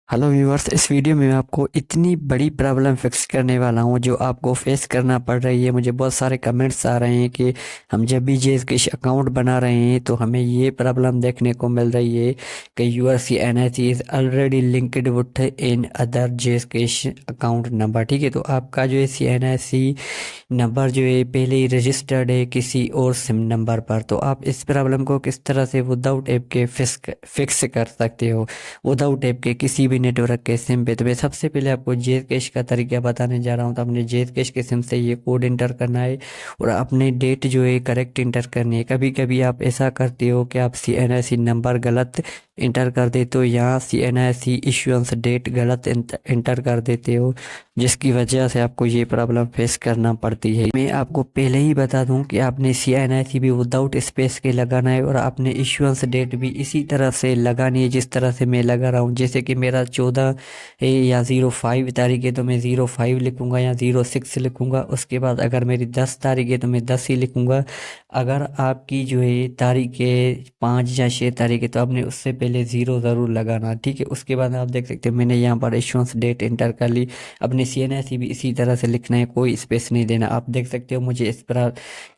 Hello viewers, इस video में मैं आपको इतनी बड़ी प्रॉब्लम फिक्स करने वाला हूं जो आपको फेस करना पड़ रही है। मुझे बहुत सारे कमेंट्स आ रहे हैं कि हम जब भी जेस कैश अकाउंट बना रहे हैं तो हमें ये प्रॉब्लम देखने को मिल रही है कि your C N I C is already linked with in other JS cash account number. ठीक है, तो आपका जो है सी एन आई सी नंबर जो है पहले ही रजिस्टर्ड है किसी और सिम नंबर पर। तो आप इस प्रॉब्लम को किस तरह से विदाउट ऐप के फिक्स कर सकते हो, विदाउट ऐप के किसी भी नेटवर्क के सिम पे। तो मैं सबसे पहले आपको जेट कैश का तरीका बताने जा रहा हूँ। तो अपने जेट कैश के सिम से ये कोड इंटर करना है और अपने डेट जो है करेक्ट इंटर करनी है। कभी कभी आप ऐसा करते हो कि आप सी एन आई सी नंबर गलत इंटर कर देते हो, यहाँ सी N I C issuance date गलत इंटर कर देते हो, जिसकी वजह से आपको ये प्रॉब्लम फेस करना पड़ती है। मैं आपको पहले ही बता दूं कि आपने सी एन आई सी भी विदाउट स्पेस के लगाना है और आपने इशुएंस डेट भी इसी तरह से लगानी है जिस तरह से मैं लगा रहा हूँ। जैसे कि मेरा 14 है या 05 तारीख है तो मैं 05 लिखूंगा या 06 लिखूंगा। उसके बाद अगर मेरी 10 तारीख है तो मैं 10 ही लिखूंगा। अगर आपकी जो है तारीख है 5 या 6 तारीख है तो आपने उससे पहले 0 ज़रूर लगाना। ठीक है, उसके बाद आप देख सकते हो मैंने यहाँ पर इशुएंस डेट इंटर कर ली। अपने सी एन आई सी भी इसी तरह से लिखना है, कोई स्पेस नहीं देना। आप देख सकते हो मुझे इस पर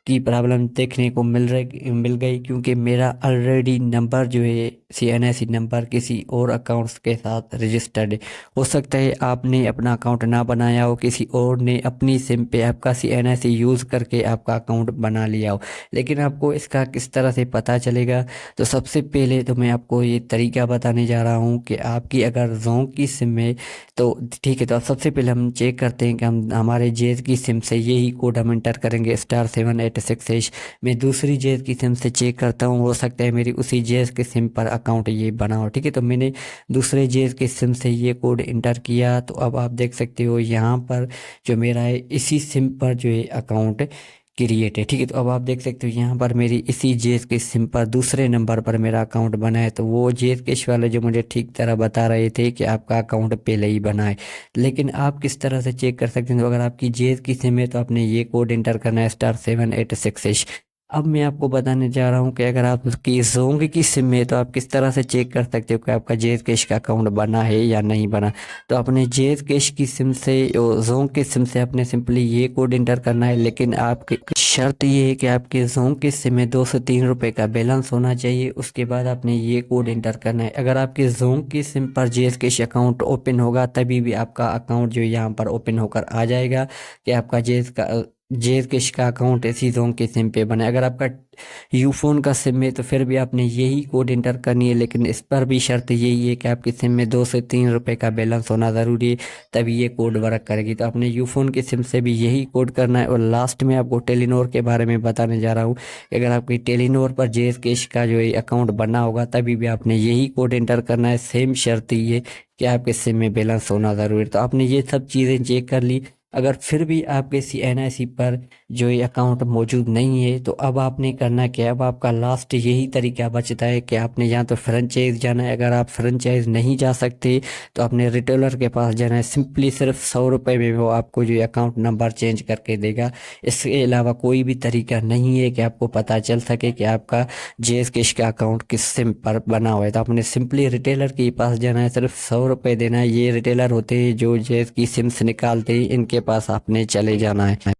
की प्रॉब्लम देखने को मिल गई क्योंकि मेरा ऑलरेडी नंबर जो है सी एन आई सी नंबर किसी और अकाउंट्स के साथ रजिस्टर्ड है। हो सकता है आपने अपना अकाउंट ना बनाया हो, किसी और ने अपनी सिम पे आपका सी एन आई सी यूज़ करके आपका अकाउंट बना लिया हो। लेकिन आपको इसका किस तरह से पता चलेगा, तो सबसे पहले तो मैं आपको ये तरीका बताने जा रहा हूँ कि आपकी अगर जोंक की सिम है तो ठीक है, तो अब सबसे पहले हम चेक करते हैं कि हम हमारे जेज की सिम से यही कोड हम इंटर करेंगे *786#। मैं दूसरी जेज की सिम से चेक करता हूँ, हो सकता है मेरी उसी जेज के सिम पर अकाउंट ये बना हो। ठीक है, तो मैंने दूसरे जेज के सिम से ये कोड इंटर किया। तो अब आप देख सकते हो यहाँ पर जो मेरा है इसी सिम पर जो है अकाउंट क्रिएट है। ठीक है, तो अब आप देख सकते हो यहाँ पर मेरी इसी जेस के सिम पर दूसरे नंबर पर मेरा अकाउंट बना है। तो वो जेस कैश वाले जो मुझे ठीक तरह बता रहे थे कि आपका अकाउंट पहले ही बना है। लेकिन आप किस तरह से चेक कर सकते हैं, तो अगर आपकी जेस की सिम है तो आपने ये कोड इंटर करना है *786#। अब मैं आपको बताने जा रहा हूँ कि अगर आपकी जोंग की सिम है तो आप किस तरह से चेक कर सकते हो कि आपका जेस कैश का अकाउंट बना है या नहीं बना। तो अपने जेस कैश की सिम से और जोंग की सिम से आपने सिंपली ये कोड इंटर करना है। लेकिन आपकी शर्त ये है कि आपके जोंग की सिम में 203 रुपये का बैलेंस होना चाहिए। उसके बाद आपने ये कोड इंटर करना है। अगर आपके जोंग की सिम पर जेस कैश अकाउंट ओपन होगा तभी भी आपका अकाउंट जो यहाँ पर ओपन होकर आ जाएगा कि आपका जेज कैश का अकाउंट इसी जोंग के सिम पे बना है। अगर आपका यूफोन का सिम है तो फिर भी आपने यही कोड इंटर करनी है, लेकिन इस पर भी शर्त यही है कि आपकी सिम में 2 से 3 रुपये का बैलेंस होना ज़रूरी है, तभी ये कोड वर्क करेगी। तो आपने यूफोन की सिम से भी यही कोड करना है। और लास्ट में आपको टेलीनॉर के बारे में बताने जा रहा हूँ कि अगर आपकी टेलीनॉर पर जेज कैश का जो है अकाउंट बना होगा तभी भी आपने यही कोड इंटर करना है। सेम शर्त ये कि आपके सिम में बैलेंस होना ज़रूरी है। तो आपने ये सब चीज़ें चेक कर ली। अगर फिर भी आपके सी एन आई सी पर जो ये अकाउंट मौजूद नहीं है तो अब आपने करना क्या है, अब आपका लास्ट यही तरीका बचता है कि आपने या तो फ्रेंचाइज जाना है। अगर आप फ्रेंचाइज नहीं जा सकते तो अपने रिटेलर के पास जाना है। सिंपली सिर्फ 100 रुपये में वो आपको जो अकाउंट नंबर चेंज करके देगा। इसके अलावा कोई भी तरीका नहीं है कि आपको पता चल सके कि आपका जेएस कैश का अकाउंट किस सिम पर बना हुआ है। तो आपने सिंपली रिटेलर के पास जाना है, सिर्फ 100 रुपये देना है। ये रिटेलर होते हैं जो जेएस की सिम्स निकालते हैं, इनके पास आपने चले जाना है।